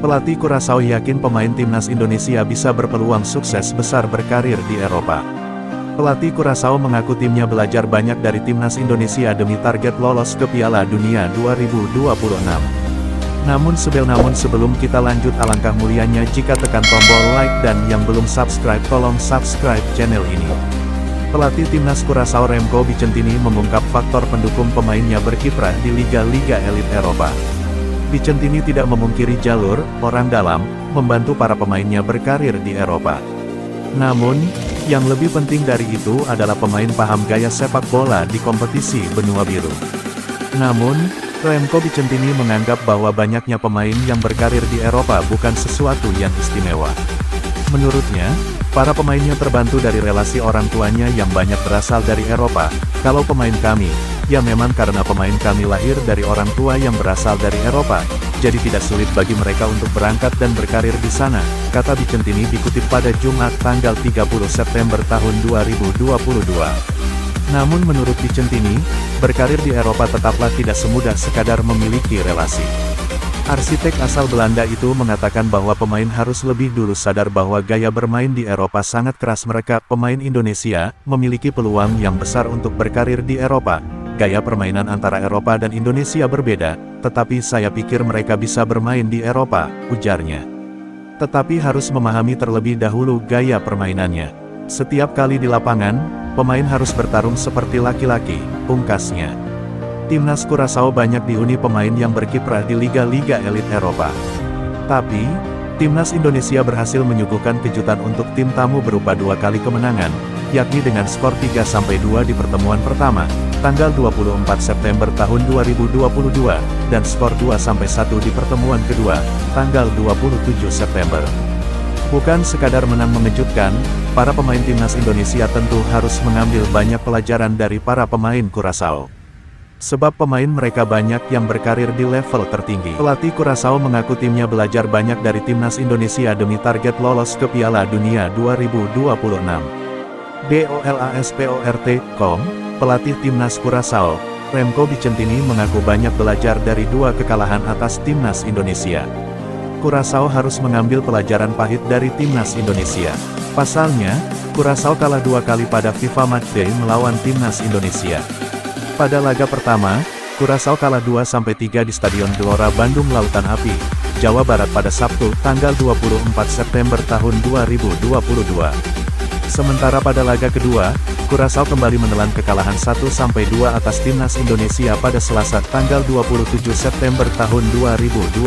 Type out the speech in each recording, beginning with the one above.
Pelatih Curaçao yakin pemain timnas Indonesia bisa berpeluang sukses besar berkarir di Eropa. Pelatih Curaçao mengaku timnya belajar banyak dari timnas Indonesia demi target lolos ke Piala Dunia 2026. Namun sebelum kita lanjut, alangkah mulianya jika tekan tombol like dan yang belum subscribe tolong subscribe channel ini. Pelatih timnas Curaçao Remco Vicentini mengungkap faktor pendukung pemainnya berkiprah di liga-liga elit Eropa. Vicentini tidak memungkiri jalur orang dalam membantu para pemainnya berkarir di Eropa. Namun, yang lebih penting dari itu adalah pemain paham gaya sepak bola di kompetisi benua biru. Namun, Remco Vicentini menganggap bahwa banyaknya pemain yang berkarir di Eropa bukan sesuatu yang istimewa. Menurutnya, para pemainnya terbantu dari relasi orang tuanya yang banyak berasal dari Eropa. Kalau pemain kami, ya memang karena pemain kami lahir dari orang tua yang berasal dari Eropa, jadi tidak sulit bagi mereka untuk berangkat dan berkarir di sana, kata Vicentini dikutip pada Jumat tanggal 30 September tahun 2022. Namun menurut Vicentini, berkarir di Eropa tetaplah tidak semudah sekadar memiliki relasi. Arsitek asal Belanda itu mengatakan bahwa pemain harus lebih dulu sadar bahwa gaya bermain di Eropa sangat keras. Mereka, pemain Indonesia, memiliki peluang yang besar untuk berkarir di Eropa. Gaya permainan antara Eropa dan Indonesia berbeda, tetapi saya pikir mereka bisa bermain di Eropa, ujarnya. Tetapi harus memahami terlebih dahulu gaya permainannya. Setiap kali di lapangan, pemain harus bertarung seperti laki-laki, pungkasnya. Timnas Curaçao banyak dihuni pemain yang berkiprah di liga-liga elit Eropa. Tapi, timnas Indonesia berhasil menyuguhkan kejutan untuk tim tamu berupa 2 kali kemenangan, yakni dengan skor 3-2 di pertemuan pertama, tanggal 24 September tahun 2022, dan skor 2-1 di pertemuan kedua, tanggal 27 September. Bukan sekadar menang mengejutkan, para pemain timnas Indonesia tentu harus mengambil banyak pelajaran dari para pemain Curaçao. Sebab pemain mereka banyak yang berkarir di level tertinggi. Pelatih Curaçao mengaku timnya belajar banyak dari timnas Indonesia demi target lolos ke Piala Dunia 2026. BOLASPORT.com, pelatih timnas Curaçao, Remco Vicentini mengaku banyak belajar dari 2 kekalahan atas timnas Indonesia. Curaçao harus mengambil pelajaran pahit dari timnas Indonesia. Pasalnya, Curaçao kalah 2 kali pada FIFA Matchday melawan timnas Indonesia. Pada laga pertama, Curaçao kalah 2-3 di Stadion Gelora Bandung Lautan Api, Jawa Barat pada Sabtu, tanggal 24 September tahun 2022. Sementara pada laga kedua, Curaçao kembali menelan kekalahan 1-2 atas timnas Indonesia pada Selasa, tanggal 27 September tahun 2022.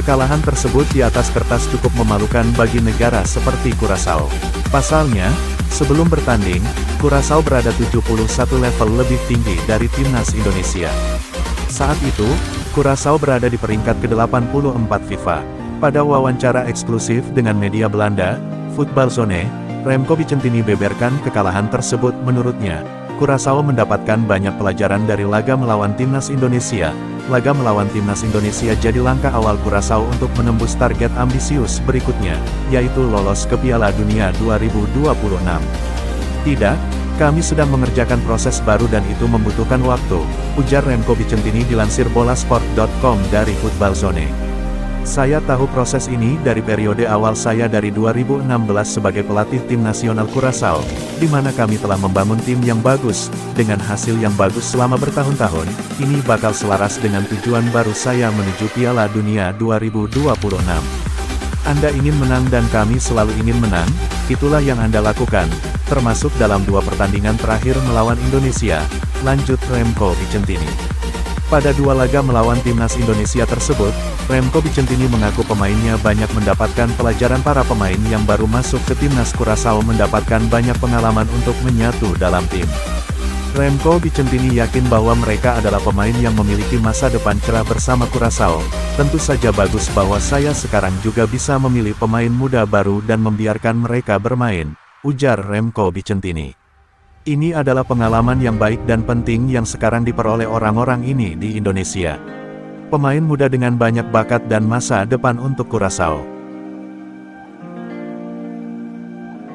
Kekalahan tersebut di atas kertas cukup memalukan bagi negara seperti Curaçao. Pasalnya, sebelum bertanding, Curaçao berada 71 level lebih tinggi dari timnas Indonesia. Saat itu, Curaçao berada di peringkat ke-84 FIFA. Pada wawancara eksklusif dengan media Belanda, Voetbalzone, Remco Vicentini beberkan kekalahan tersebut. Menurutnya, Curaçao mendapatkan banyak pelajaran dari laga melawan timnas Indonesia. Laga melawan timnas Indonesia jadi langkah awal Curaçao untuk menembus target ambisius berikutnya, yaitu lolos ke Piala Dunia 2026. Tidak, kami sedang mengerjakan proses baru dan itu membutuhkan waktu, ujar Remco Vicentini dilansir bolasport.com dari Voetbalzone. Saya tahu proses ini dari periode awal saya dari 2016 sebagai pelatih tim nasional Curaçao, di mana kami telah membangun tim yang bagus, dengan hasil yang bagus selama bertahun-tahun. Ini bakal selaras dengan tujuan baru saya menuju Piala Dunia 2026. Anda ingin menang dan kami selalu ingin menang, itulah yang Anda lakukan, termasuk dalam 2 pertandingan terakhir melawan Indonesia, lanjut Remco Vicentini. Pada 2 laga melawan timnas Indonesia tersebut, Remco Vicentini mengaku pemainnya banyak mendapatkan pelajaran. Para pemain yang baru masuk ke timnas Curaçao mendapatkan banyak pengalaman untuk menyatu dalam tim. Remco Vicentini yakin bahwa mereka adalah pemain yang memiliki masa depan cerah bersama Curaçao. Tentu saja bagus bahwa saya sekarang juga bisa memilih pemain muda baru dan membiarkan mereka bermain, ujar Remco Vicentini. Ini adalah pengalaman yang baik dan penting yang sekarang diperoleh orang-orang ini di Indonesia. Pemain muda dengan banyak bakat dan masa depan untuk Curaçao.